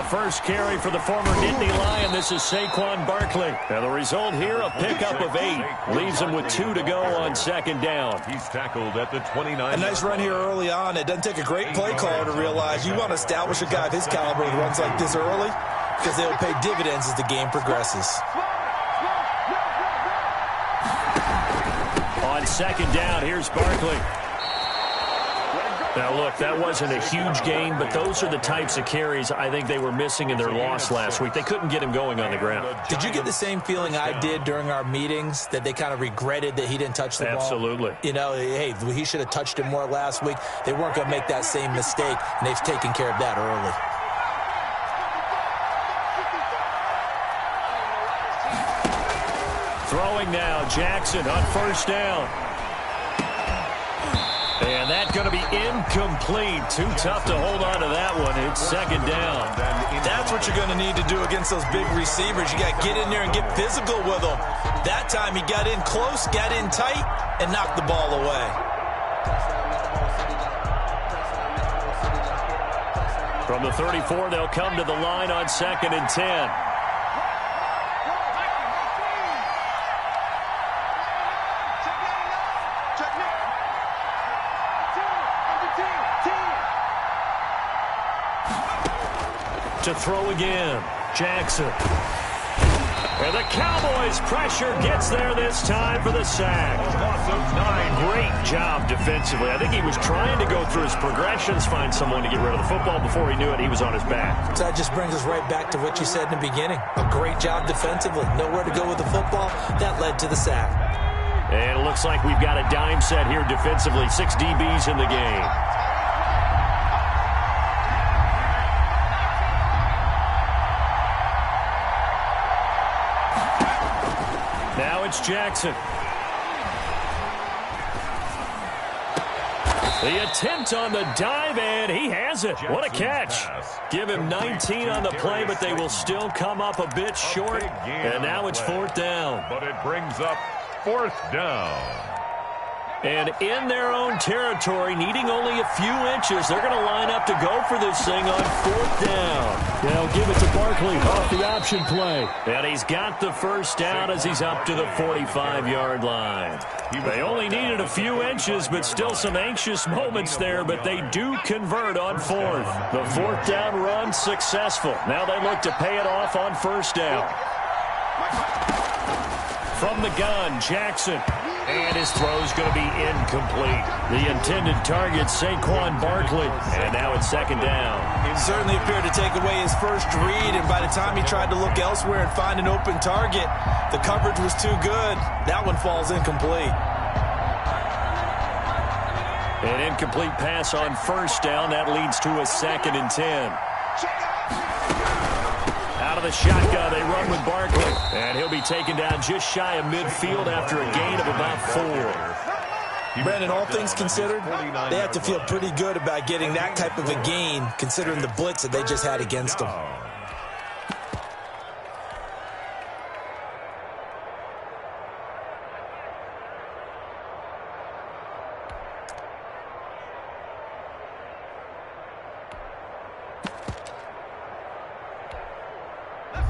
first carry for the former Nittany Lion. This is Saquon Barkley. And the result here, a pickup of 8. Leaves him with 2 to go on second down. He's tackled at the 29. A nice run here early on. It doesn't take a great play caller to realize you want to establish a guy of his caliber who runs like this early because they will pay dividends as the game progresses. On second down, here's Barkley. Now, look, that wasn't a huge gain, but those are the types of carries I think they were missing in their loss last week. They couldn't get him going on the ground. Did you get the same feeling I did during our meetings, that they kind of regretted that he didn't touch the ball? Absolutely. You know, hey, he should have touched it more last week. They weren't going to make that same mistake, and they've taken care of that early. Throwing now, Jackson on first down. And that's going to be incomplete. Too tough to hold on to that one. It's second down. That's what you're going to need to do against those big receivers. You got to get in there and get physical with them. That time he got in close, got in tight, and knocked the ball away. From the 34, they'll come to the line on second and 10. To throw again, Jackson. And the Cowboys' pressure gets there this time for the sack. Great job defensively. I think he was trying to go through his progressions, find someone to get rid of the football. Before he knew it, he was on his back. So that just brings us right back to what you said in the beginning. A great job defensively. Nowhere to go with the football. That led to the sack. And it looks like we've got a dime set here defensively. 6 DBs in the game. Now it's Jackson. The attempt on the dive, and he has it. What a catch. Give him 19 on the play, but they will still come up a bit short. And now it's fourth down. But it brings up fourth down. And in their own territory, needing only a few inches, they're going to line up to go for this thing on fourth down. They'll give it to Barkley off the option play. And he's got the first down as he's up to the 45-yard line. They only needed a few inches, but still some anxious moments there, but they do convert on fourth. The fourth down run successful. Now they look to pay it off on first down. From the gun, Jackson. And his throw's going to be incomplete. The intended target, Saquon Barkley. And now it's second down. He certainly appeared to take away his first read, and by the time he tried to look elsewhere and find an open target, the coverage was too good. That one falls incomplete. An incomplete pass on first down. That leads to a second and 10. Out of the shotgun, they run with Barkley. And he'll be taken down just shy of midfield after a gain of about 4. Brandon, all things considered, they have to feel pretty good about getting that type of a gain, considering the blitz that they just had against them.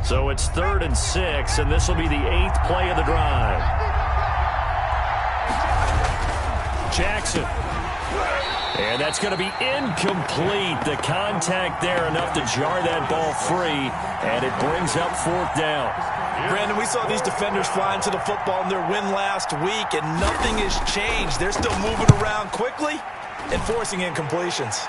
So it's 3rd and 6, and this will be the 8th play of the drive. Jackson. And that's going to be incomplete. The contact there enough to jar that ball free, and it brings up fourth down. Brandon, we saw these defenders flying to the football in their win last week, and nothing has changed. They're still moving around quickly and forcing incompletions.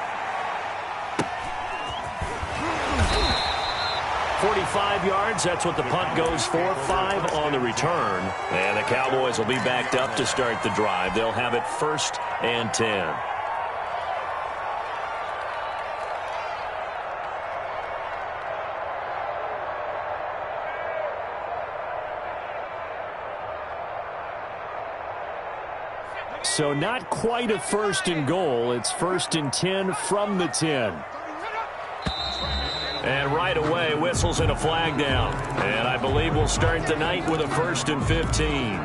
45 yards, that's what the punt goes for. 5 on the return. And the Cowboys will be backed up to start the drive. They'll have it 1st and 10. So not quite a 1st and goal. It's 1st and 10 from the 10. And right away, whistles and a flag down. And I believe we'll start the night with a 1st and 15.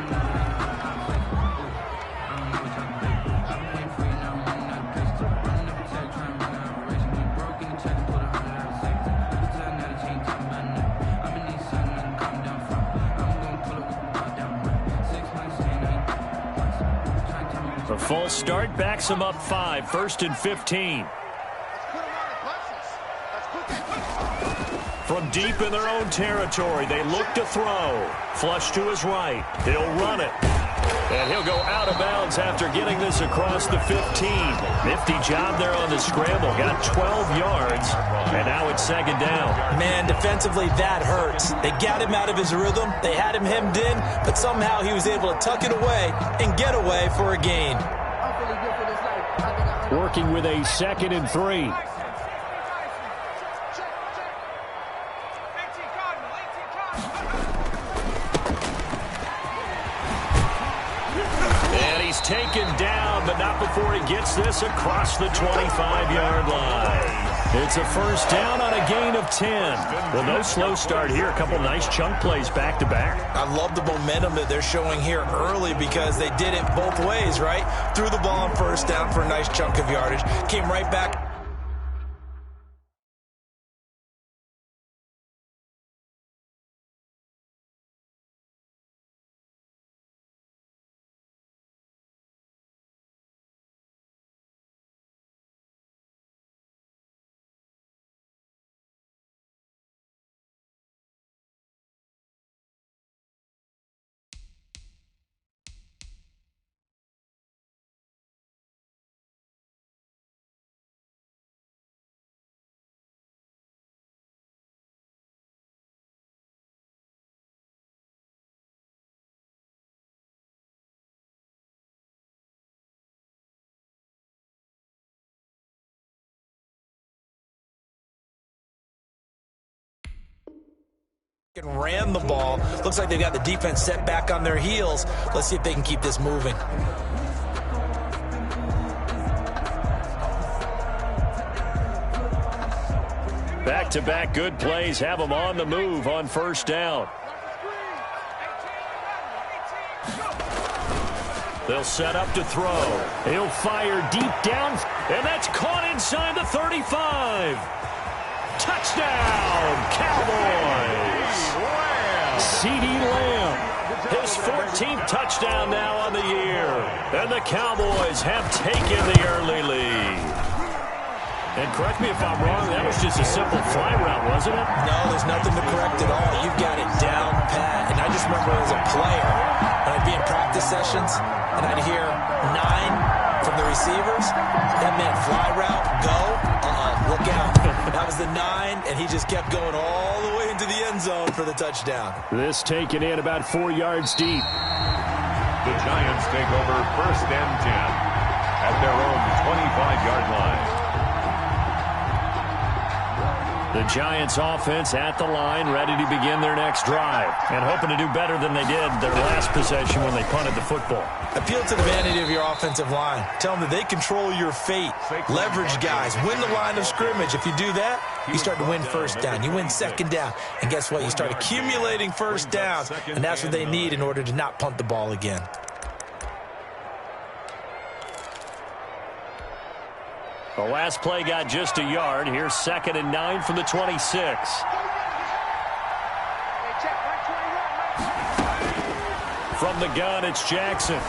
The false start backs them up 5, 1st and 15. From deep in their own territory, they look to throw. Flush to his right. He'll run it. And he'll go out of bounds after getting this across the 15. Nifty job there on the scramble. Got 12 yards, and now it's 2nd down. Man, defensively, that hurts. They got him out of his rhythm. They had him hemmed in, but somehow he was able to tuck it away and get away for a gain. Working with a 2nd and 3. Taken down, but not before he gets this across the 25-yard line. It's a 1st down on a gain of 10. Well, no slow start here. A couple nice chunk plays back-to-back. I love the momentum that they're showing here early because they did it both ways, right? Threw the ball on 1st down for a nice chunk of yardage. Came right back. And ran the ball. Looks like they've got the defense set back on their heels. Let's see if they can keep this moving. Back-to-back good plays have them on the move on 1st down. They'll set up to throw. He'll fire deep down, and that's caught inside the 35. Touchdown, Cowboys! CeeDee Lamb, his 14th touchdown now on the year. And the Cowboys have taken the early lead. And correct me if I'm wrong, that was just a simple fly route, wasn't it? No, there's nothing to correct at all. You've got it down pat. And I just remember as a player, when I'd be in practice sessions, and I'd hear 9 from the receivers, that meant fly route, go, look out. That was the 9, and he just kept going all the way into the end zone for the touchdown. This taken in about 4 yards deep. The Giants take over 1st and 10 at their own 25-yard line. The Giants offense at the line, ready to begin their next drive, and hoping to do better than they did their last possession when they punted the football. Appeal to the vanity of your offensive line. Tell them that they control your fate. Leverage guys. Win the line of scrimmage. If you do that, you start to win 1st down. You win 2nd down. And guess what? You start accumulating 1st downs, and that's what they need in order to not punt the ball again. The last play got just a yard. Here's 2nd and 9 from the 26. From the gun, it's Jackson.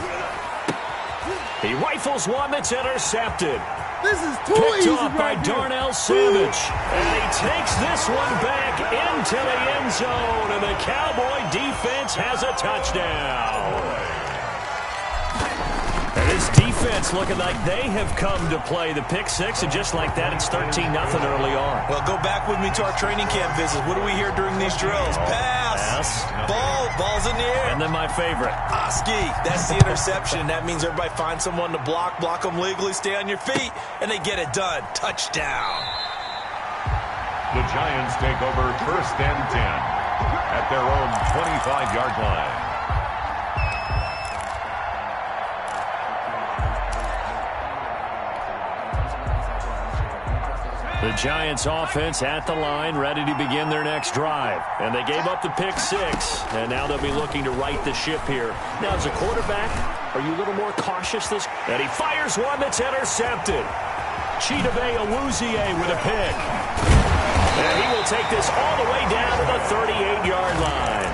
He rifles one that's intercepted. This is too Picked easy off right by here. Darnell Savage. And he takes this one back into the end zone. And the Cowboy defense has a touchdown. And his defense looking like they have come to play. The pick 6, and just like that, it's 13-0 early on. Well, go back with me to our training camp visits. What do we hear during these drills? Pass. Ball's in the air. And then my favorite. Oski, that's the interception. That means everybody finds someone to block them legally, stay on your feet, and they get it done. Touchdown. The Giants take over 1st and 10 at their own 25-yard line. The Giants offense at the line, ready to begin their next drive. And they gave up the pick 6, and now they'll be looking to right the ship here. Now, as a quarterback, are you a little more cautious this? And he fires one that's intercepted. Chidobe Awuzie with a pick. And he will take this all the way down to the 38-yard line.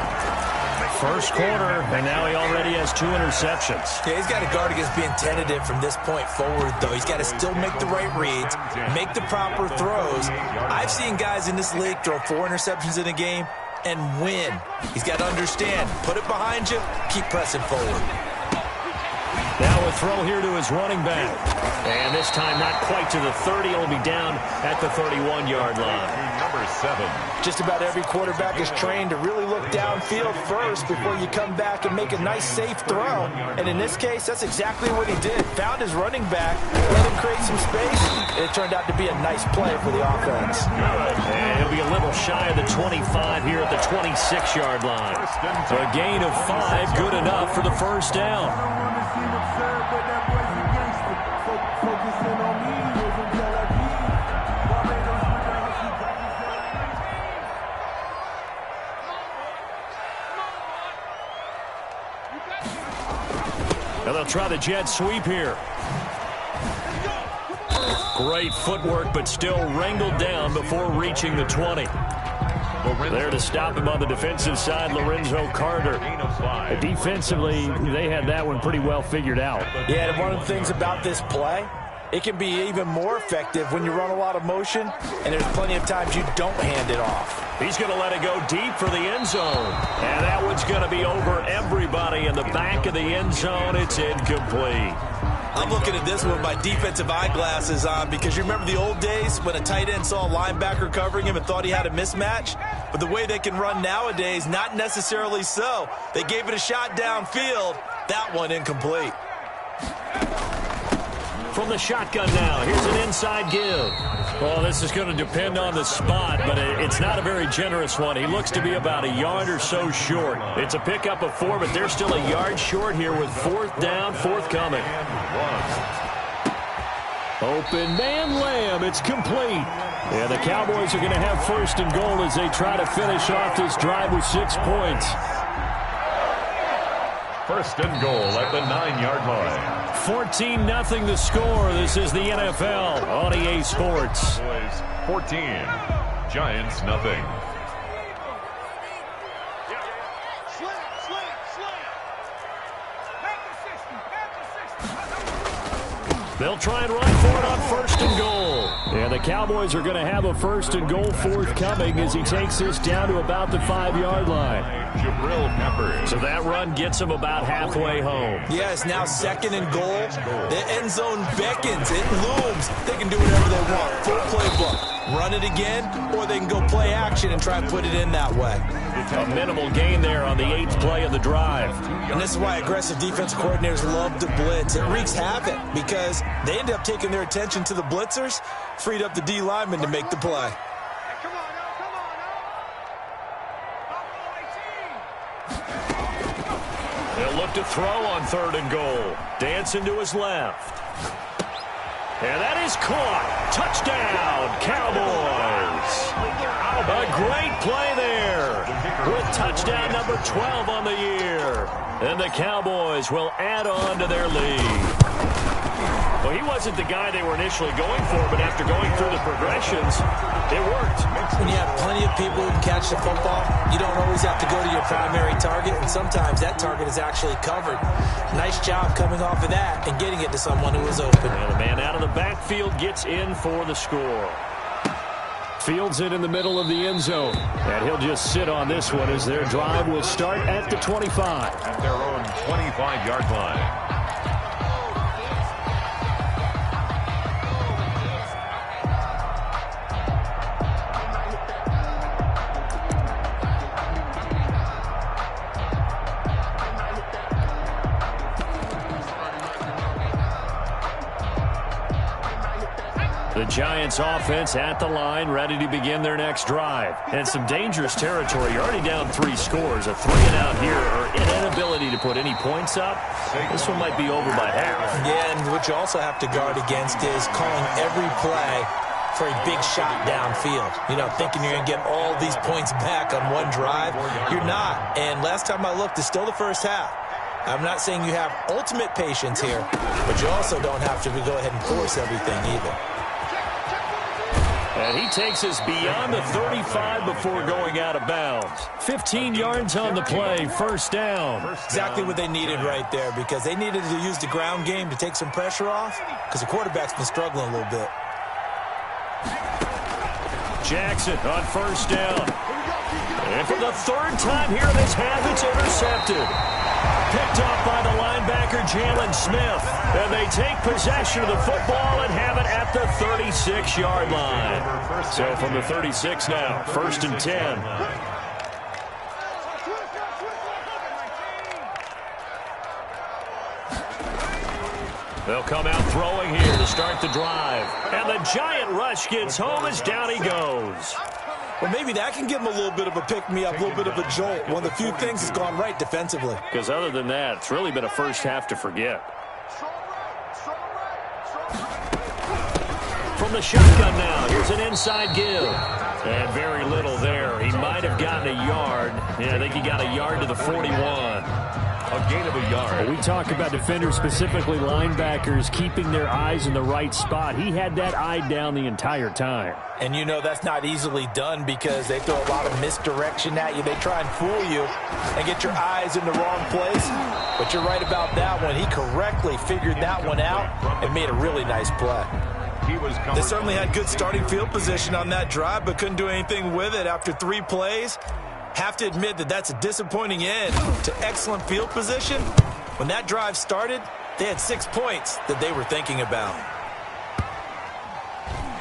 First quarter, and now he already has 2 interceptions. Yeah, he's got to guard against being tentative from this point forward, though. He's got to still make the right reads, make the proper throws. I've seen guys in this league throw 4 interceptions in a game and win. He's got to understand, put it behind you, keep pressing forward. Now a throw here to his running back. And this time not quite to the 30. He'll be down at the 31-yard line. Number 7. Just about every quarterback is trained to really look downfield first before you come back and make a nice, safe throw. And in this case, that's exactly what he did. Found his running back, let him create some space, and it turned out to be a nice play for the offense. And he'll be a little shy of the 25 here at the 26-yard line. A gain of 5, good enough for the first down. And they'll try the jet sweep here. Great footwork, but still wrangled down before reaching the 20. There to stop him on the defensive side, Lorenzo Carter. Defensively, they had that one pretty well figured out. Yeah, and one of the things about this play, it can be even more effective when you run a lot of motion, and there's plenty of times you don't hand it off. He's going to let it go deep for the end zone. And that one's going to be over everybody in the back of the end zone. It's incomplete. I'm looking at this with my defensive eyeglasses on because you remember the old days when a tight end saw a linebacker covering him and thought he had a mismatch? But the way they can run nowadays, not necessarily so. They gave it a shot downfield. That one incomplete. From the shotgun now, here's an inside give. Well, this is going to depend on the spot, but it's not a very generous one. He looks to be about a yard or so short. It's a pickup of 4, but they're still a yard short here with 4th down, forthcoming. Open man Lamb, it's complete. And the Cowboys are going to have 1st and goal as they try to finish off this drive with 6 points. 1st and goal at the 9-yard line. 14-0 the score. This is the NFL on EA Sports. 14, Giants nothing. They'll try and run for it on 1st and goal. And the Cowboys are going to have a 1st and goal forthcoming as he takes this down to about the 5-yard line. Jabril Peppers. So that run gets him about halfway home. Yeah, it's now 2nd and goal. The end zone beckons. It looms. They can do whatever they want. Full playbook. Run it again, or they can go play action and try and put it in that way. A minimal gain there on the 8th play of the drive. And this is why aggressive defensive coordinators love to blitz. It wreaks havoc because they end up taking their attention to the blitzers, freed up the D lineman to make the play. They'll look to throw on 3rd and goal. Dancing to his left. And that is caught. Touchdown, Cowboys. A great play there with touchdown number 12 on the year. And the Cowboys will add on to their lead. Well, he wasn't the guy they were initially going for, but after going through the progressions, it worked. When you have plenty of people who can catch the football, you don't always have to go to your primary target, and sometimes that target is actually covered. Nice job coming off of that and getting it to someone who was open. And the man out of the backfield gets in for the score. Fields it in the middle of the end zone. And he'll just sit on this one as their drive will start at the 25. At their own 25-yard line. The Giants offense at the line, ready to begin their next drive. And some dangerous territory. You're already down 3 scores. A 3-and-out here, or an inability to put any points up. This one might be over by half. Yeah, and what you also have to guard against is calling every play for a big shot downfield. You know, thinking you're going to get all these points back on one drive. You're not. And last time I looked, it's still the first half. I'm not saying you have ultimate patience here, but you also don't have to go ahead and force everything either. And he takes us beyond the 35 before going out of bounds. 15 yards on the play, first down. Exactly what they needed right there, because they needed to use the ground game to take some pressure off, because the quarterback's been struggling a little bit. Jackson on first down. And for the third time here in this half, it's intercepted. Picked up by the linebacker, Jalen Smith. And they take possession of the football and have it at the 36-yard line. So from the 36 now, first and 10. They'll come out throwing here to start the drive. And the giant rush gets home as down he goes. Well, maybe that can give him a little bit of a pick-me-up, a little bit of a jolt. One of the few things that's gone right defensively. Because other than that, it's really been a first half to forget. From the shotgun now, here's an inside give. And very little there. He might have gotten a yard. Yeah, I think he got a yard to the 41. A gain of a yard. We talk about defenders, specifically linebackers, keeping their eyes in the right spot. He had that eye down the entire time. And you know that's not easily done because they throw a lot of misdirection at you. They try and fool you and get your eyes in the wrong place. But you're right about that one. He correctly figured that one out and made a really nice play. They certainly had good starting field position on that drive, but couldn't do anything with it after 3 plays. Have to admit that that's a disappointing end to excellent field position. When that drive started, they had 6 points that they were thinking about.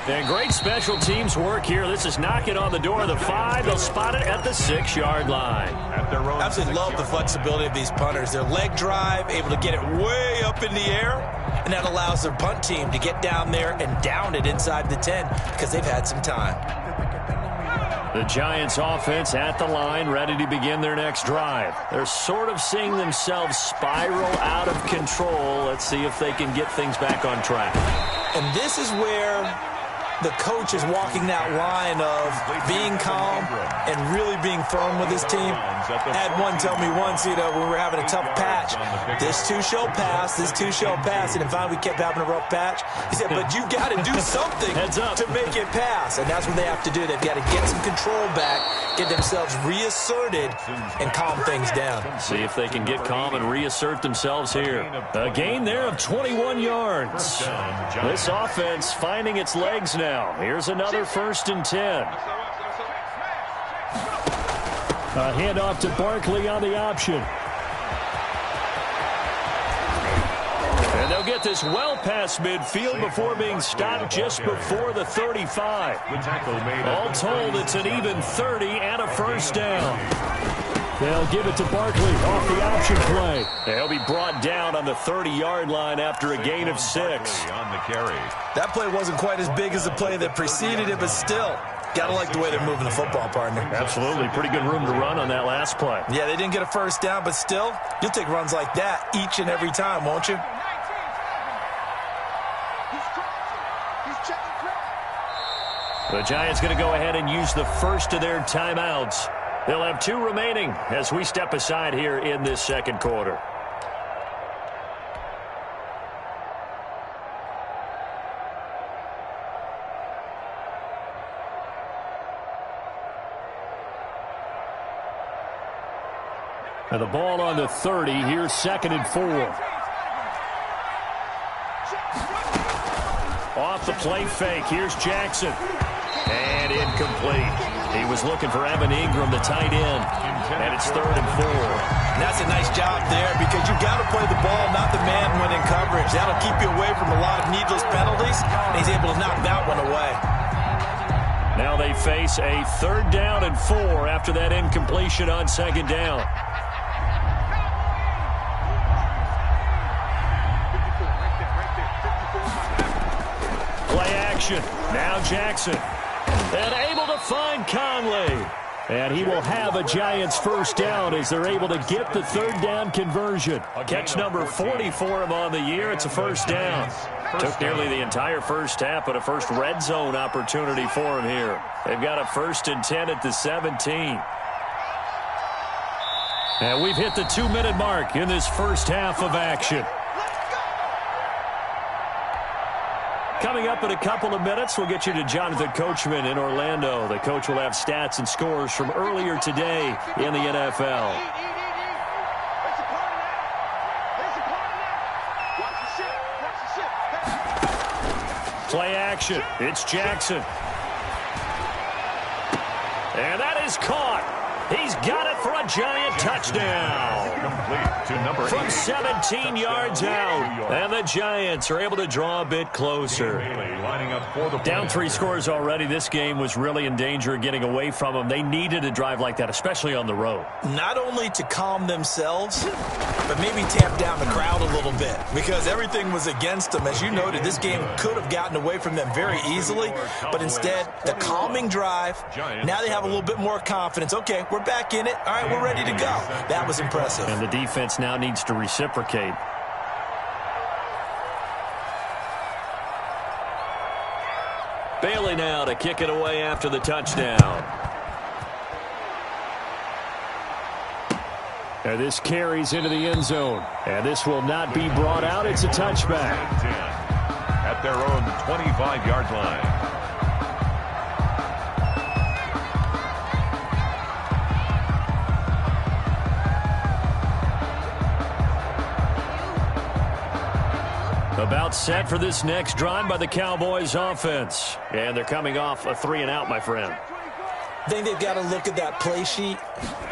And great special teams work here. This is knocking on the door of the 5. They'll spot it at the 6-yard line. Absolutely love the flexibility of these punters. Their leg drive, able to get it way up in the air, and that allows their punt team to get down there and down it inside the 10 because they've had some time. The Giants offense at the line, ready to begin their next drive. They're sort of seeing themselves spiral out of control. Let's see if they can get things back on track. And this is where the coach is walking that line of being calm and really being firm with his team. I had one tell me once, when we were having a tough patch, this too shall pass, this too shall pass. And finally we kept having a rough patch. He said, but you got to do something to make it pass. And that's what they have to do. They've got to get some control back, get themselves reasserted, and calm things down. See if they can get calm and reassert themselves here. A gain there of 21 yards. This offense finding its legs now. Here's another first and 10. A handoff to Barkley on the option. And they'll get this well past midfield before being stopped just before the 35. All told, it's an even 30 and a first down. They'll give it to Barkley off the option play. They'll be brought down on the 30-yard line after a gain of 6. On the carry. That play wasn't quite as big as the play that preceded it, but still, gotta like the way they're moving the football, partner. Absolutely. Pretty good room to run on that last play. Yeah, they didn't get a first down, but still, you'll take runs like that each and every time, won't you? The Giants going to go ahead and use the first of their timeouts. They'll have 2 remaining as we step aside here in this second quarter. And the ball on the 30. Here's 2nd and 4. Off the play fake. Here's Jackson. And incomplete. He was looking for Evan Ingram, the tight end. And it's 3rd and 4. That's a nice job there because you've got to play the ball, not the man when in coverage. That'll keep you away from a lot of needless penalties. And he's able to knock that one away. Now they face a 3rd down and 4 after that incompletion on 2nd down. Play action. Now Jackson. And able to find Conley. And he will have a Giants first down as they're able to get the 3rd down conversion. Catch number 40 for him on the year. It's a first down. Took nearly the entire first half, but a first red zone opportunity for him here. They've got a 1st and 10 at the 17. And we've hit the 2-minute mark in this first half of action. Coming up in a couple of minutes, we'll get you to Jonathan Coachman in Orlando. The coach will have stats and scores from earlier today in the NFL. Play action. It's Jackson. And that is caught. He's got it for a giant touchdown. Complete to number From 17 yards out. And the Giants are able to draw a bit closer. Lining up for the Down 3 scores already. This game was really in danger of getting away from them. They needed a drive like that, especially on the road. Not only to calm themselves, but maybe tamp down the crowd a little bit, because everything was against them. As you noted, this game could have gotten away from them very easily, but instead, the calming drive, now they have a little bit more confidence. Okay, we're back in it. All right, we're ready to go. That was impressive. And the defense now needs to reciprocate. Bailey now to kick it away after the touchdown. And this carries into the end zone. And this will not be brought out. It's a touchback. At their own 25-yard line. About set for this next drive by the Cowboys offense. And they're coming off a 3-and-out, my friend. I think they've got to look at that play sheet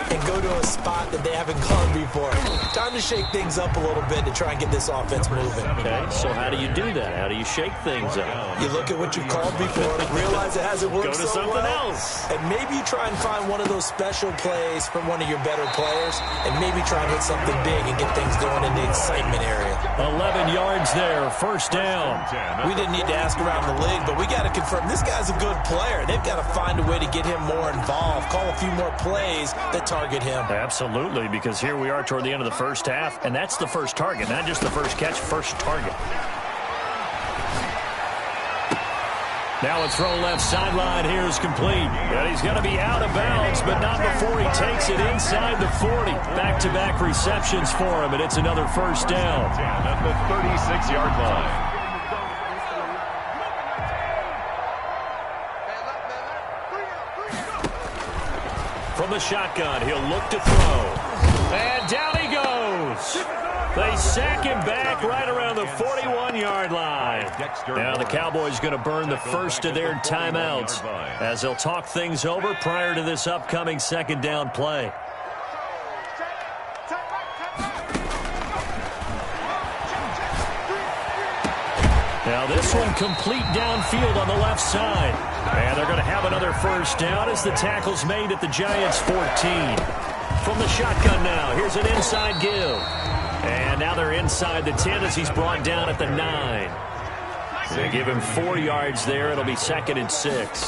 and go to a spot that they haven't gone before. Time to shake things up a little bit to try and get this offense moving. Okay, so how do you do that? How do you shake things up? You look at what you've called before, realize it hasn't worked Go to so something well, else. and maybe you try and find one of those special plays from one of your better players, and maybe try and hit something big and get things going in the excitement area. 11 yards there, first down. We didn't need to ask around the league, but we got to confirm this guy's a good player. They've got to find a way to get him more involved, call a few more plays that target him. Absolutely, because here we are toward the end of the first half, and that's the first target, not just the first catch, first target. Now a throw left sideline here is complete. And he's going to be out of bounds, but not before he takes it inside the 40. Back-to-back receptions for him, and it's another first down. At the 36-yard line. From the shotgun, he'll look to throw. And down he goes. They sack him back right around the 41-yard line. Now the Cowboys going to burn the first of their timeouts as they'll talk things over prior to this upcoming second down play. Now this one complete downfield on the left side. And they're going to have another first down as the tackle's made at the Giants' 14. From the shotgun now, here's an inside give. And now they're inside the 10 as he's brought down at the 9. They give him 4 yards there. It'll be 2nd and 6.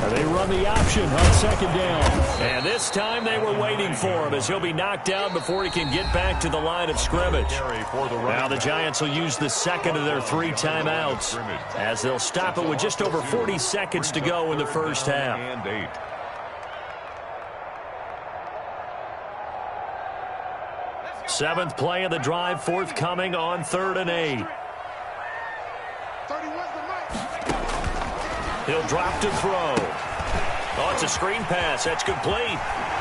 They run the option on second down. And this time they were waiting for him as he'll be knocked down before he can get back to the line of scrimmage. Now the Giants will use the second of their 3 timeouts as they'll stop it with just over 40 seconds to go in the first half. 7th play of the drive forthcoming on 3rd and 8. He'll drop to throw. Oh, it's a screen pass. That's complete.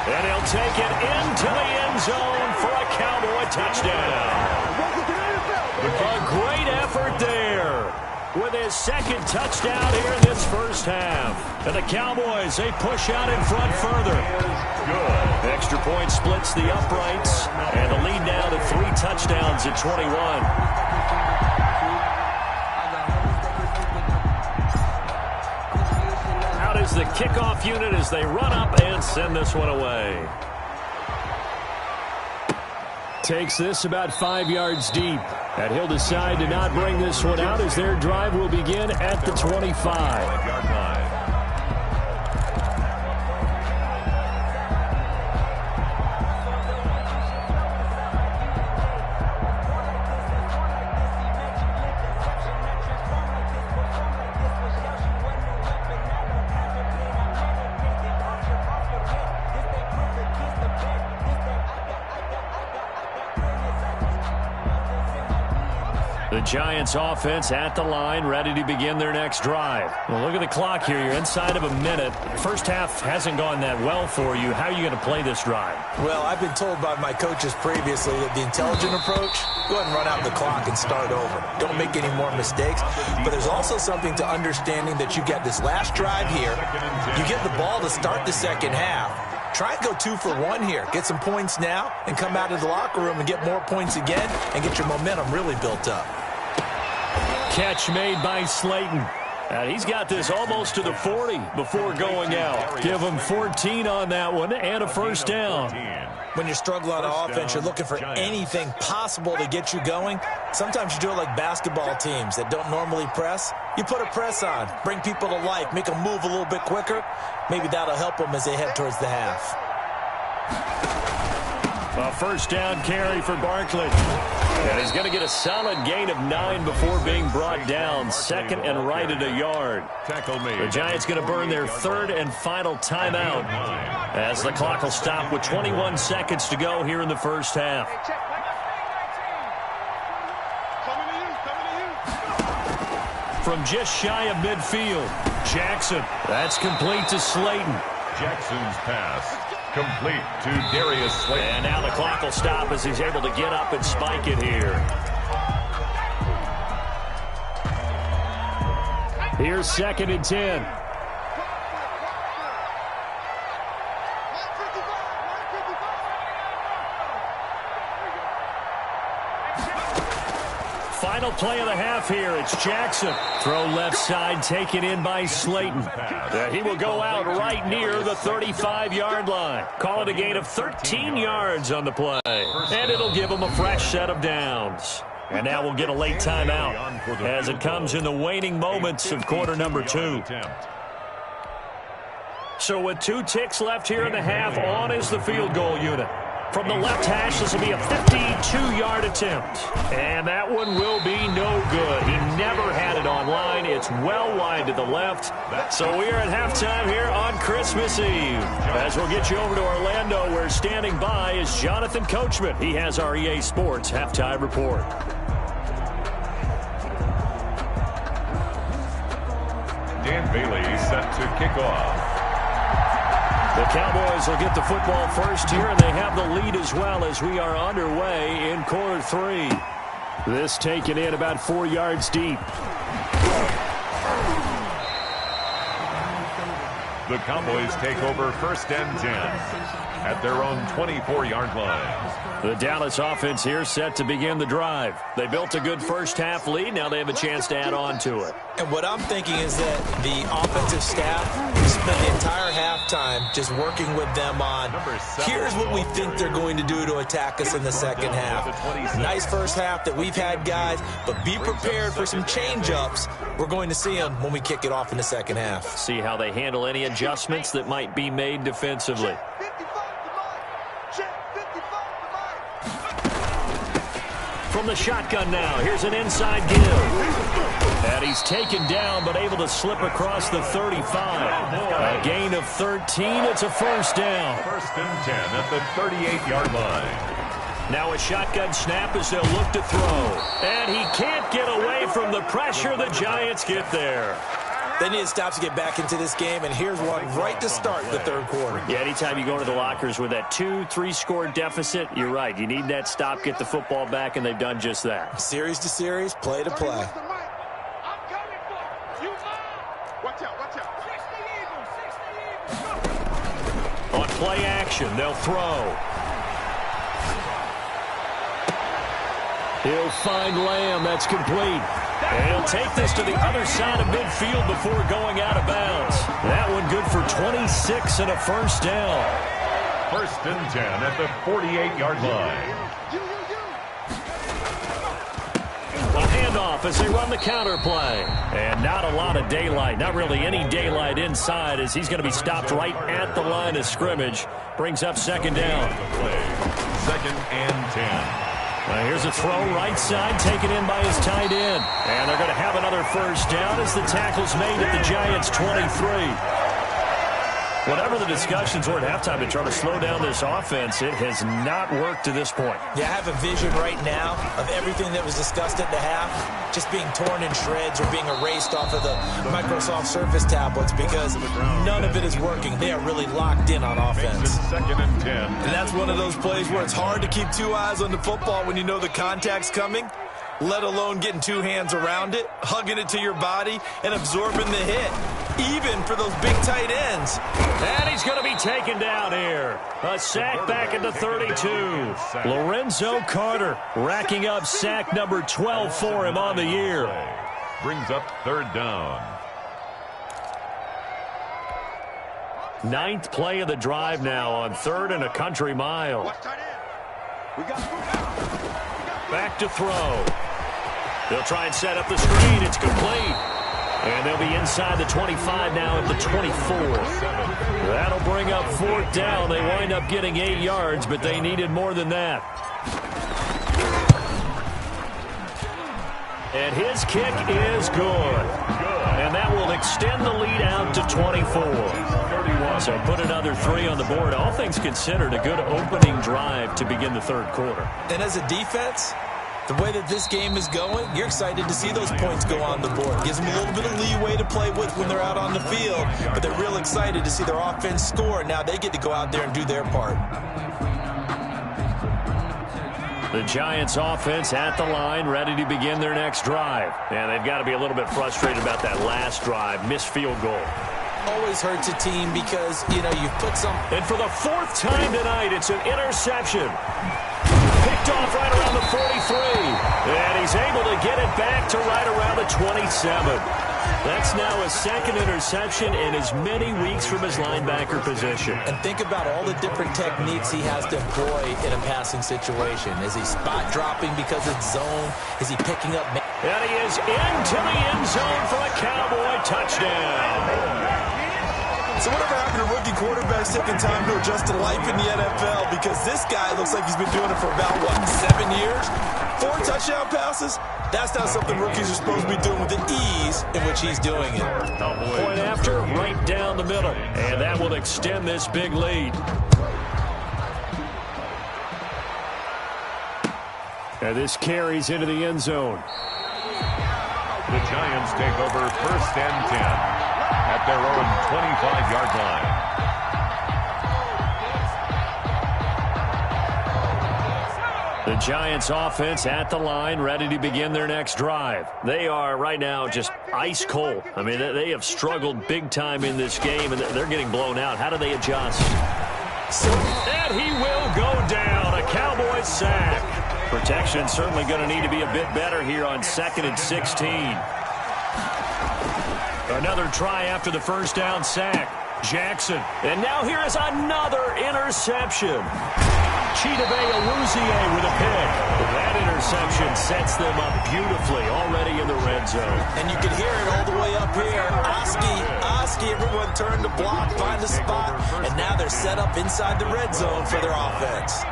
And he'll take it into the end zone for a Cowboy touchdown. A great effort there with his 2nd touchdown here in this first half. And the Cowboys, they push out in front further. Good. Extra point splits the uprights. And the lead now to 3 touchdowns at 21. Is the kickoff unit as they run up and send this one away. Takes this about 5 yards deep. And he'll decide to not bring this one out as their drive will begin at the 25. The Giants offense at the line, ready to begin their next drive. Well, look at the clock here. You're inside of a minute. First half hasn't gone that well for you. How are you going to play this drive? Well, I've been told by my coaches previously that the intelligent approach, go ahead and run out the clock and start over. Don't make any more mistakes. But there's also something to understanding that you got this last drive here. You get the ball to start the second half. Try and go 2 for 1 here. Get some points now and come out of the locker room and get more points again and get your momentum really built up. Catch made by Slayton. And he's got this almost to the 40 before going out. Give him 14 on that one and a first down. When you're struggling on offense, you're looking for anything possible to get you going. Sometimes you do it like basketball teams that don't normally press. You put a press on, bring people to life, make them move a little bit quicker. Maybe that'll help them as they head towards the half. A first down carry for Barkley. And he's going to get a solid gain of 9 before being brought down. Second and right at a yard. The Giants going to burn their third and final timeout as the clock will stop with 21 seconds to go here in the first half. From just shy of midfield, Jackson. That's complete to Slayton. Jackson's pass complete to Darius Slayton. And now the clock will stop as he's able to get up and spike it here. Here's 2nd and 10. Final play of the half here. It's Jackson. Throw left side, taken in by Slayton. He will go out right near the 35-yard line. Call it a gain of 13 yards on the play. And it'll give him a fresh set of downs. And now we'll get a late timeout as it comes in the waning moments of quarter number 2. So with 2 ticks left here in the half, on is the field goal unit. From the left hash, this will be a 52-yard attempt. And that one will be no good. He never had it on line. It's well wide to the left. So we are at halftime here on Christmas Eve. As we'll get you over to Orlando, where standing by is Jonathan Coachman. He has our EA Sports halftime report. Dan Bailey set to kick off. The Cowboys will get the football first here, and they have the lead as well as we are underway in quarter 3. This taken in about 4 yards deep. The Cowboys take over 1st and 10 at their own 24-yard line. The Dallas offense here set to begin the drive. They built a good first half lead. Now they have a chance to add on to it. And what I'm thinking is that the offensive staff spent the entire halftime just working with them on, here's what we think they're going to do to attack us in the second half. Nice first half that we've had, guys, but be prepared for some change-ups. We're going to see them when we kick it off in the second half. See how they handle any adjustments that might be made defensively. From the shotgun now, here's an inside give. And he's taken down, but able to slip across the 35. A gain of 13. It's a first down. 1st and 10 at the 38-yard line. Now a shotgun snap as they'll look to throw. And he can't get away from the pressure. The Giants get there. They need to stop to get back into this game, and here's one right to start the third quarter. Yeah, anytime you go to the lockers with that 2-3 score deficit, you're right. You need that stop, get the football back, and they've done just that. Series to series, play to play. On play action, they'll throw. He'll find Lamb. That's complete. And he'll take this to the other side of midfield before going out of bounds. That one good for 26 and a first down. 1st and 10 at the 48-yard line. A handoff as they run the counter play. And not a lot of daylight. Not really any daylight inside as he's going to be stopped right at the line of scrimmage. Brings up 2nd down. 2nd and 10. Here's a throw right side taken in by his tight end. And they're going to have another first down as the tackle's made at the Giants' 23. Whatever the discussions were at halftime to try to slow down this offense, it has not worked to this point. Yeah, I have a vision right now of everything that was discussed at the half just being torn in shreds or being erased off of the Microsoft Surface tablets because none of it is working. They are really locked in on offense. Second and 10. And that's one of those plays where it's hard to keep two eyes on the football when you know the contact's coming, let alone getting two hands around it, hugging it to your body, and absorbing the hit, even for those big tight ends. And he's going to be taken down here. A sack back at the 32. Lorenzo Carter racking up sack number 12 for him on the year. Brings up third down. Ninth play of the drive now on 3rd and a country mile. Back to throw. They'll try and set up the screen. It's complete. And they'll be inside the 25 now at the 24. That'll bring up 4th down. They wind up getting 8 yards, but they needed more than that. And his kick is good. And that will extend the lead out to 24. So put another 3 on the board. All things considered, a good opening drive to begin the 3rd quarter. And as a defense, the way that this game is going, you're excited to see those points go on the board. Gives them a little bit of leeway to play with when they're out on the field, but they're real excited to see their offense score. Now they get to go out there and do their part. The Giants offense at the line, ready to begin their next drive. And they've got to be a little bit frustrated about that last drive, missed field goal. Always hurts a team because, you know, you put some... And for the 4th time tonight, it's an interception. Picked off right around the 43. And he's able to get it back to right around the 27. That's now a 2nd interception in as many weeks from his linebacker position. And think about all the different techniques he has to employ in a passing situation. Is he spot dropping because it's zone? Is he picking up... And he is into the end zone for a Cowboy touchdown. So whatever happened to rookie quarterbacks taking time to adjust to life in the NFL? Because this guy looks like he's been doing it for about, 7 years? 4 touchdown passes? That's not something rookies are supposed to be doing with the ease in which he's doing it. Point after, right down the middle. And that will extend this big lead. And this carries into the end zone. The Giants take over 1st and 10 at their own 25-yard line. The Giants offense at the line, ready to begin their next drive. They are right now just ice cold. I mean, they have struggled big time in this game, and they're getting blown out. How do they adjust? And he will go down. A Cowboy sack. Protection certainly going to need to be a bit better here on 2nd and 16. Another try after the 1st down sack. Jackson. And now here is another interception. Chidobe Awuzie with a pick. That interception sets them up beautifully already in the red zone. And you can hear it all the way up here. Oski, everyone turned to block, find a spot, and now they're set up inside the red zone for their offense.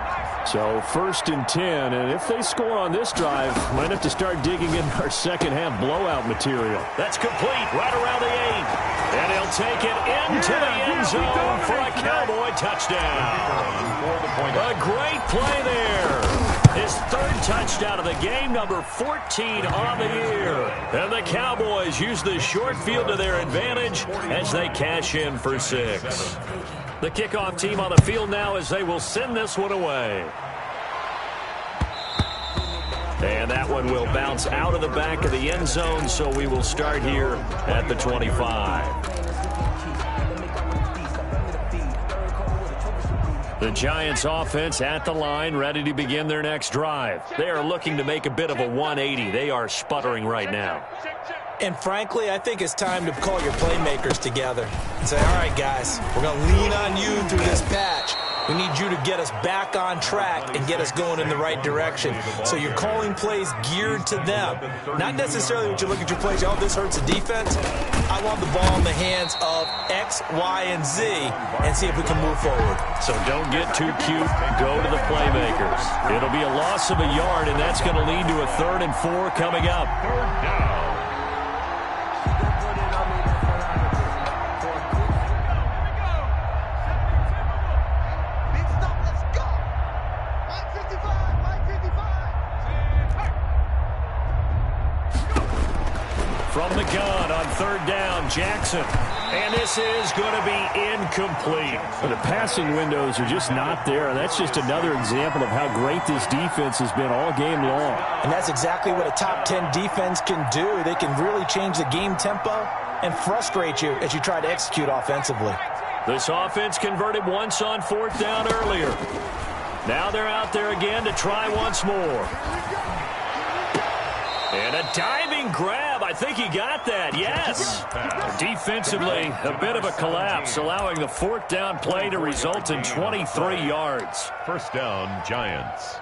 So 1st and 10, and if they score on this drive, might have to start digging in our second-half blowout material. That's complete, right around the 8. And he'll take it into the end zone for a Cowboy touchdown. A great play there. His 3rd touchdown of the game, number 14 on the year. And the Cowboys use the short field to their advantage as they cash in for 6. The kickoff team on the field now as they will send this one away. And that one will bounce out of the back of the end zone, so we will start here at the 25. The Giants offense at the line, ready to begin their next drive. They are looking to make a bit of a 180. They are sputtering right now. And frankly, I think it's time to call your playmakers together and say, all right, guys, we're going to lean on you through this patch. We need you to get us back on track and get us going in the right direction. So you're calling plays geared to them. Not necessarily when you look at your plays, oh, this hurts the defense. I want the ball in the hands of X, Y, and Z and see if we can move forward. So don't get too cute. Go to the playmakers. It'll be a loss of a yard, and that's going to lead to a 3rd and 4 coming up. 3rd down. From the gun on third down, Jackson. And this is going to be incomplete. The passing windows are just not there. And that's just another example of how great this defense has been all game long. And that's exactly what a top 10 defense can do. They can really change the game tempo and frustrate you as you try to execute offensively. This offense converted once on fourth down earlier. Now they're out there again to try once more. And a diving grab. I think he got that. Yes. Defensively, a bit of a collapse, allowing the fourth down play to result in 23 yards. First down, Giants.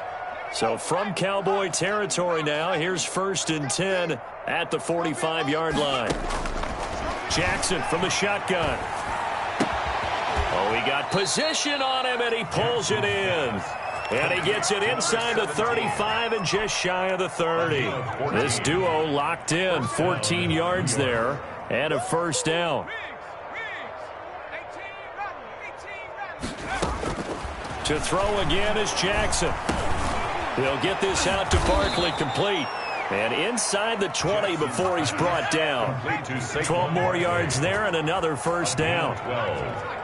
So from Cowboy territory now, here's 1st and 10 at the 45-yard line. Jackson from the shotgun. Oh, he got position on him, and he pulls it in. And he gets it inside the 35 and just shy of the 30. This duo locked in, 14 yards there, and a first down. To throw again is Jackson. He'll get this out to Barkley, complete. And inside the 20 before he's brought down. 12 more yards there and another first down. 12.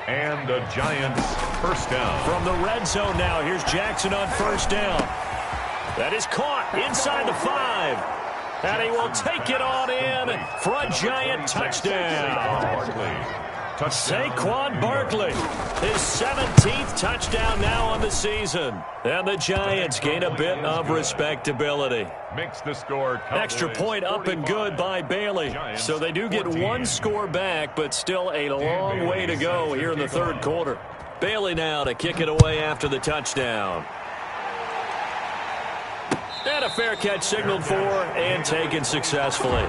And the Giants first down. From the red zone now, here's Jackson on first down. That is caught inside the 5. And he will take it on in for a Giant touchdown. Saquon Barkley, his 17th touchdown now on the season. And the Giants gain a bit of respectability. Makes the score. Extra point up and good by Bailey. So they do get one score back, but still a long way to go here in the third quarter. Bailey now to kick it away after the touchdown. And a fair catch signaled for and taken successfully.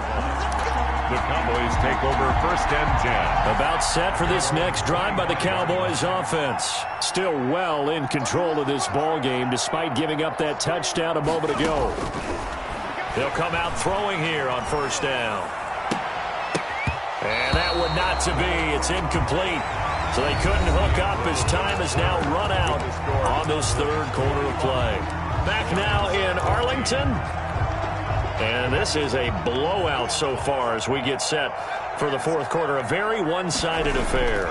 The Cowboys take over 1st and 10. About set for this next drive by the Cowboys offense. Still well in control of this ball game despite giving up that touchdown a moment ago. They'll come out throwing here on first down. And that would not to be. It's incomplete. So they couldn't hook up as time has now run out on this third quarter of play. Back now in Arlington. And this is a blowout so far as we get set for the fourth quarter. A very one-sided affair.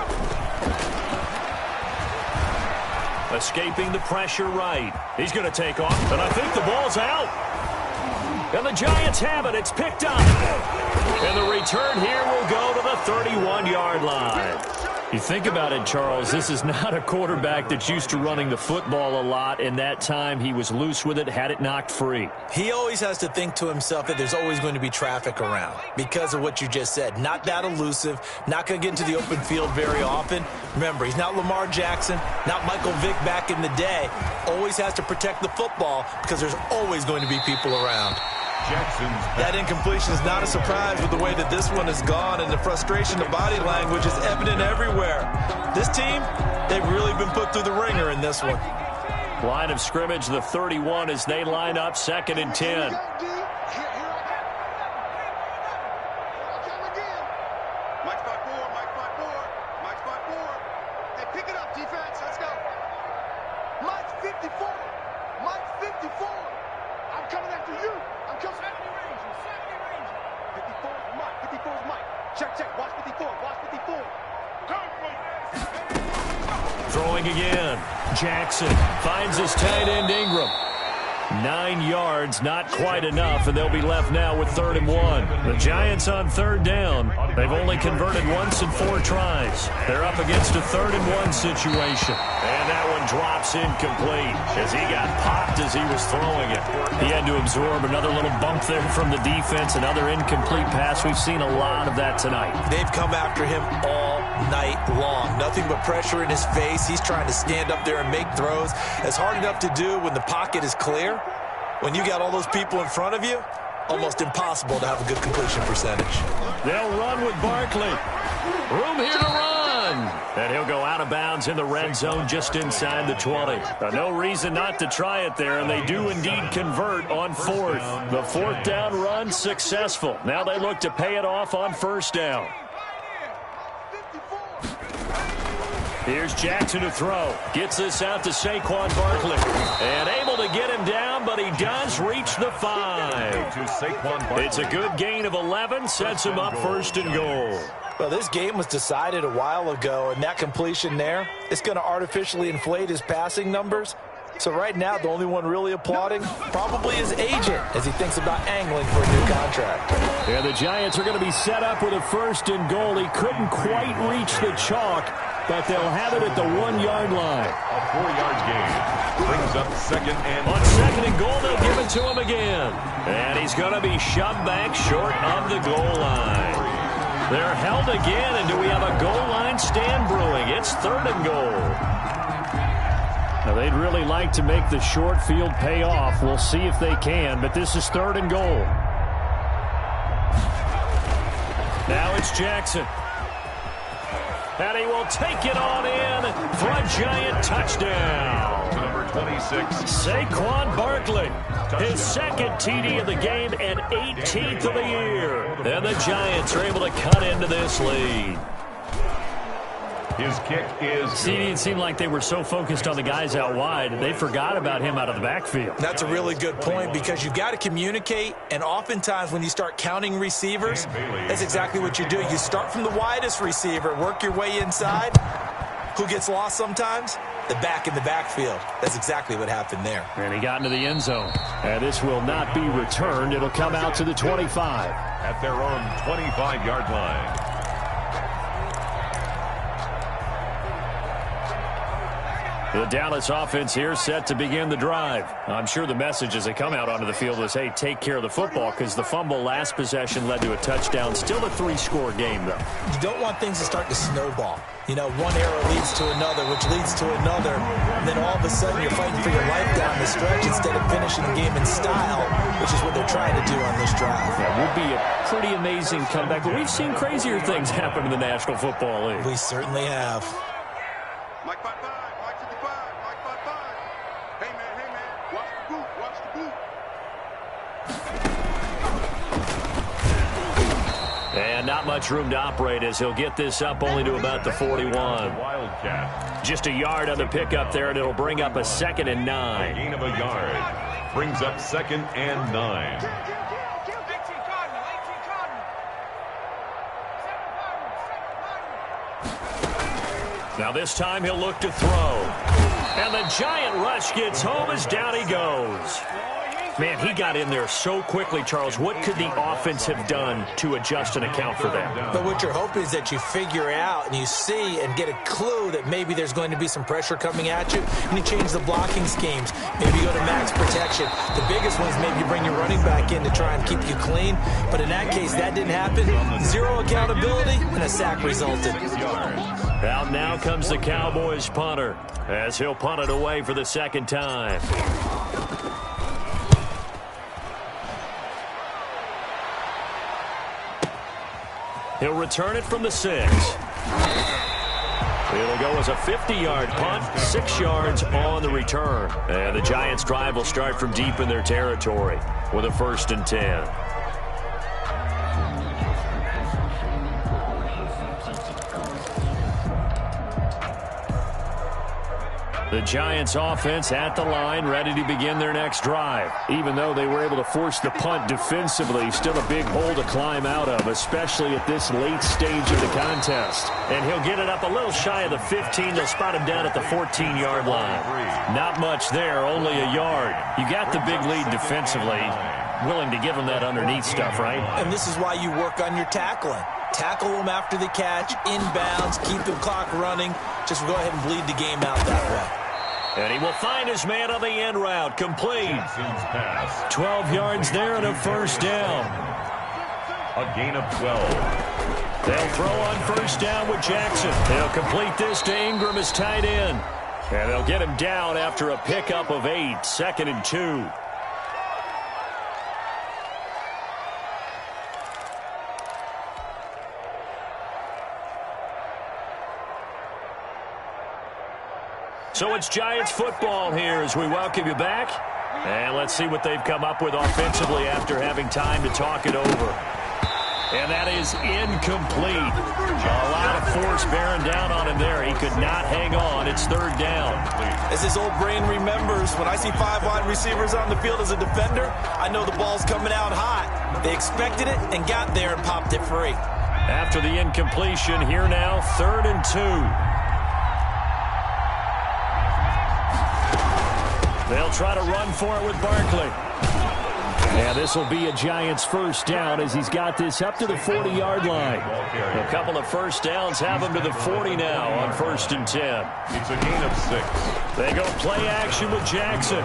Escaping the pressure right. He's going to take off, and I think the ball's out. And the Giants have it. It's picked up. And the return here will go to the 31-yard line. You think about it, Charles, this is not a quarterback that's used to running the football a lot, and that time he was loose with it, had it knocked free. He always has to think to himself that there's always going to be traffic around because of what you just said. Not that elusive, not going to get into the open field very often. Remember, he's not Lamar Jackson, not Michael Vick back in the day. Always has to protect the football because there's always going to be people around. That incompletion is not a surprise with the way that this one has gone, and the frustration, the body language is evident everywhere. This team, they've really been put through the ringer in this one. Line of scrimmage, the 31 as they line up 2nd and 10. Throwing again. Jackson finds his tight end Ingram. 9 yards, not quite enough, and they'll be left now with 3rd and 1. The Giants on 3rd down. They've only converted once in 4 tries. They're up against a 3rd and 1 situation. And that one drops incomplete as he got popped as he was throwing it. He had to absorb another little bump there from the defense, another incomplete pass. We've seen a lot of that tonight. They've come after him all night long. Nothing but pressure in his face. He's trying to stand up there and make throws. It's hard enough to do when the pocket is clear. When you got all those people in front of you, almost impossible to have a good completion percentage. They'll run with Barkley. Room here to run. And he'll go out of bounds in the red zone just inside the 20. No reason not to try it there, and they do indeed convert on 4th. The 4th down run successful. Now they look to pay it off on 1st down. Here's Jackson to throw. Gets this out to Saquon Barkley. And able to to get him down, but he does reach the 5. It's a good gain of 11, sets him up 1st and goal. Well, this game was decided a while ago, and that completion there, it's going to artificially inflate his passing numbers. So right now, the only one really applauding probably his agent as he thinks about angling for a new contract. Yeah, the Giants are going to be set up with a 1st and goal. He couldn't quite reach the chalk, but they'll have it at the 1-yard line. A 4-yard gain brings up 2nd and on 2nd and goal, they'll give it to him again. And he's going to be shoved back short of the goal line. They're held again, and do we have a goal line stand brewing? It's 3rd and goal. Now, they'd really like to make the short field pay off. We'll see if they can, but this is 3rd and goal. Now it's Jackson. And he will take it on in for a Giant touchdown. Number 26. Saquon Barkley. His 2nd TD of the game and 18th of the year. And the Giants are able to cut into this lead. His kick is See, it seemed like they were so focused on the guys out wide, they forgot about him out of the backfield. That's a really good point because you've got to communicate, and oftentimes when you start counting receivers, that's exactly what you do. You start from the widest receiver, work your way inside. Who gets lost sometimes? The back in the backfield. That's exactly what happened there. And he got into the end zone. And this will not be returned. It'll come out to the 25. At their own 25-yard line. The Dallas offense here set to begin the drive. I'm sure the message as they come out onto the field was, hey, take care of the football, because the fumble last possession led to a touchdown. Still a 3-score game, though. You don't want things to start to snowball. You know, one error leads to another, which leads to another. And then all of a sudden you're fighting for your life down the stretch instead of finishing the game in style, which is what they're trying to do on this drive. That would be a pretty amazing comeback. But we've seen crazier things happen in the National Football League. We certainly have. Mike 5-5, Mike 55, Mike 5-5. Hey man, watch the boot, watch the boot. And not much room to operate as he'll get this up only to about the 41. Wildcat. Just a yard on the pickup there, and it'll bring up a 2nd and 9. Gain of a yard. Brings up 2nd and 9. Now this time he'll look to throw. And the Giant rush gets home as down he goes. Man, he got in there so quickly, Charles. What could the offense have done to adjust and account for that? But what you're hoping is that you figure out and you see and get a clue that maybe there's going to be some pressure coming at you, and you change the blocking schemes. Maybe you go to max protection. The biggest one is maybe you bring your running back in to try and keep you clean. But in that case, that didn't happen. 0 accountability, and a sack resulted. Out now comes the Cowboys punter as he'll punt it away for the 2nd time. He'll return it from the 6. It'll go as a 50-yard punt, 6 yards on the return. And the Giants' drive will start from deep in their territory with a 1st and 10. The Giants offense at the line, ready to begin their next drive. Even though they were able to force the punt defensively, still a big hole to climb out of, especially at this late stage of the contest. And he'll get it up a little shy of the 15. They'll spot him down at the 14-yard line. Not much there, only a yard. You got the big lead defensively. Willing to give him that underneath stuff, right? And this is why you work on your tackling. Tackle them after the catch, inbounds, keep the clock running. Just go ahead and bleed the game out that way. And he will find his man on the end route. Complete. 12 yards there and a 1st down. A gain of 12. They'll throw on 1st down with Jackson. They'll complete this to Ingram as tight end. And they'll get him down after a pickup of 8. 2nd and 2. So it's Giants football here as we welcome you back. And let's see what they've come up with offensively after having time to talk it over. And that is incomplete. A lot of force bearing down on him there. He could not hang on. It's third down. As his old brain remembers, when I see 5 wide receivers on the field as a defender, I know the ball's coming out hot. They expected it and got there and popped it free. After the incompletion, here now, 3rd and 2. They'll try to run for it with Barkley. And this will be a Giants first down as he's got this up to the 40-yard line. A couple of first downs have him to the 40 now on 1st and 10. It's a gain of 6. They go play action with Jackson.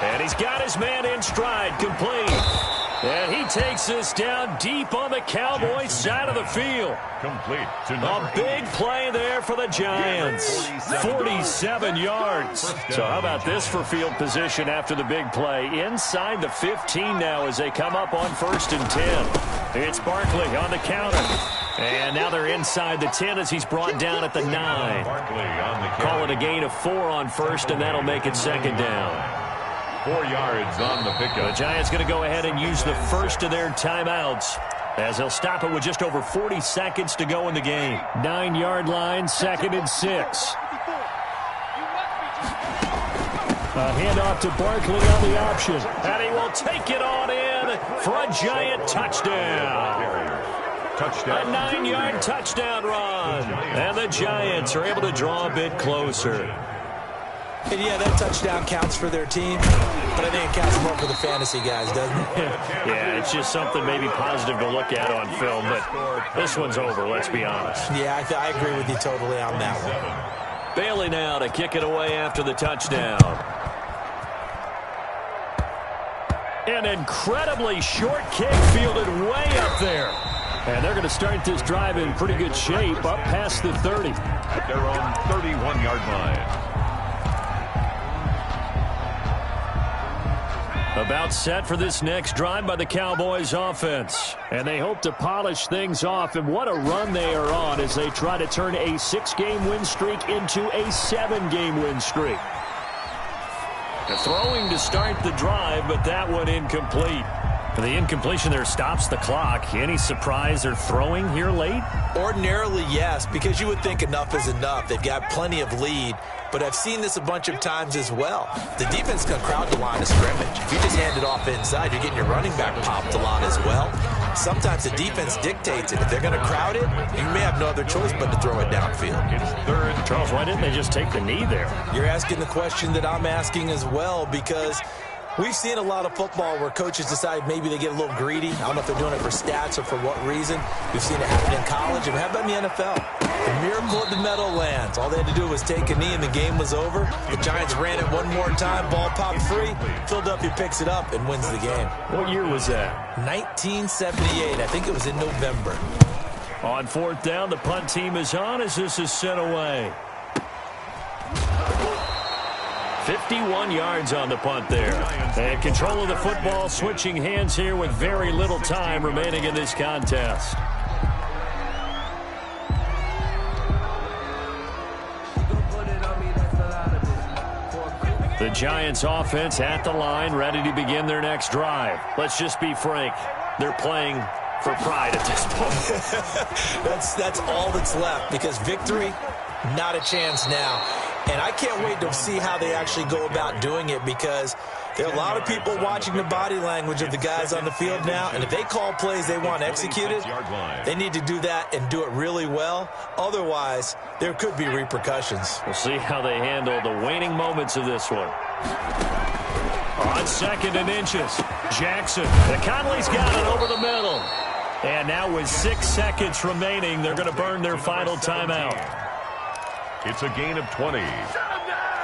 And he's got his man in stride, complete. And he takes this down deep on the Cowboys side of the field. Complete to A big play there for the Giants. 47 yards. So how about this for field position after the big play? Inside the 15 now as they come up on 1st and 10. It's Barkley on the counter. And now they're inside the 10 as he's brought down at the 9. Call it a gain of 4 on 1st, and that'll make it 2nd down. 4 yards on the pickup. The Giants going to go ahead and use the first of their timeouts as they'll stop it with just over 40 seconds to go in the game. 9-yard line, 2nd and 6. A handoff to Barkley on the option. And he will take it on in for a Giant touchdown. Touchdown. A 9-yard touchdown run. And the Giants are able to draw a bit closer. And yeah, that touchdown counts for their team, but I think it counts more for the fantasy guys, doesn't it? Yeah, it's just something maybe positive to look at on film, but this one's over, let's be honest. Yeah, I agree with you totally on that one. Bailey now to kick it away after the touchdown. An incredibly short kick fielded way up there. And they're going to start this drive in pretty good shape up past the 30. At their own 31-yard line. About set for this next drive by the Cowboys offense. And they hope to polish things off. And what a run they are on as they try to turn a 6-game win streak into a 7-game win streak. They're throwing to start the drive, but that one incomplete. The incompletion there stops the clock. Any surprise they're throwing here late? Ordinarily, yes, because you would think enough is enough. They've got plenty of lead, but I've seen this a bunch of times as well. The defense can crowd the line of scrimmage. If you just hand it off inside, you're getting your running back popped a lot as well. Sometimes the defense dictates it. If they're going to crowd it, you may have no other choice but to throw it downfield. It's 3rd. Charles, why didn't they just take the knee there? You're asking the question that I'm asking as well, because we've seen a lot of football where coaches decide maybe they get a little greedy. I don't know if they're doing it for stats or for what reason. We've seen it happen in college, and how about in the NFL? The miracle of the Meadowlands. All they had to do was take a knee, and the game was over. The Giants ran it one more time. Ball popped free. Philadelphia picks it up and wins the game. What year was that? 1978. I think it was in November. On 4th down, the punt team is on as this is sent away. 51 yards on the punt there. And control of the football switching hands here with very little time remaining in this contest. The Giants offense at the line, ready to begin their next drive. Let's just be frank. They're playing for pride at this point. That's all that's left, because victory, not a chance now. And I can't wait to see how they actually go about doing it, because there are a lot of people watching the body language of the guys on the field now, and if they call plays they want executed, they need to do that and do it really well. Otherwise, there could be repercussions. We'll see how they handle the waning moments of this one. On 2nd and inches, Jackson. The Conley's got it over the middle. And now with 6 seconds remaining, they're going to burn their final timeout. It's a gain of 20.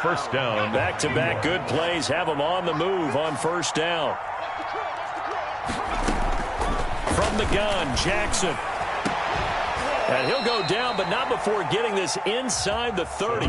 First down. Back-to-back good plays have them on the move on 1st down. From the gun, Jackson. And he'll go down, but not before getting this inside the 30.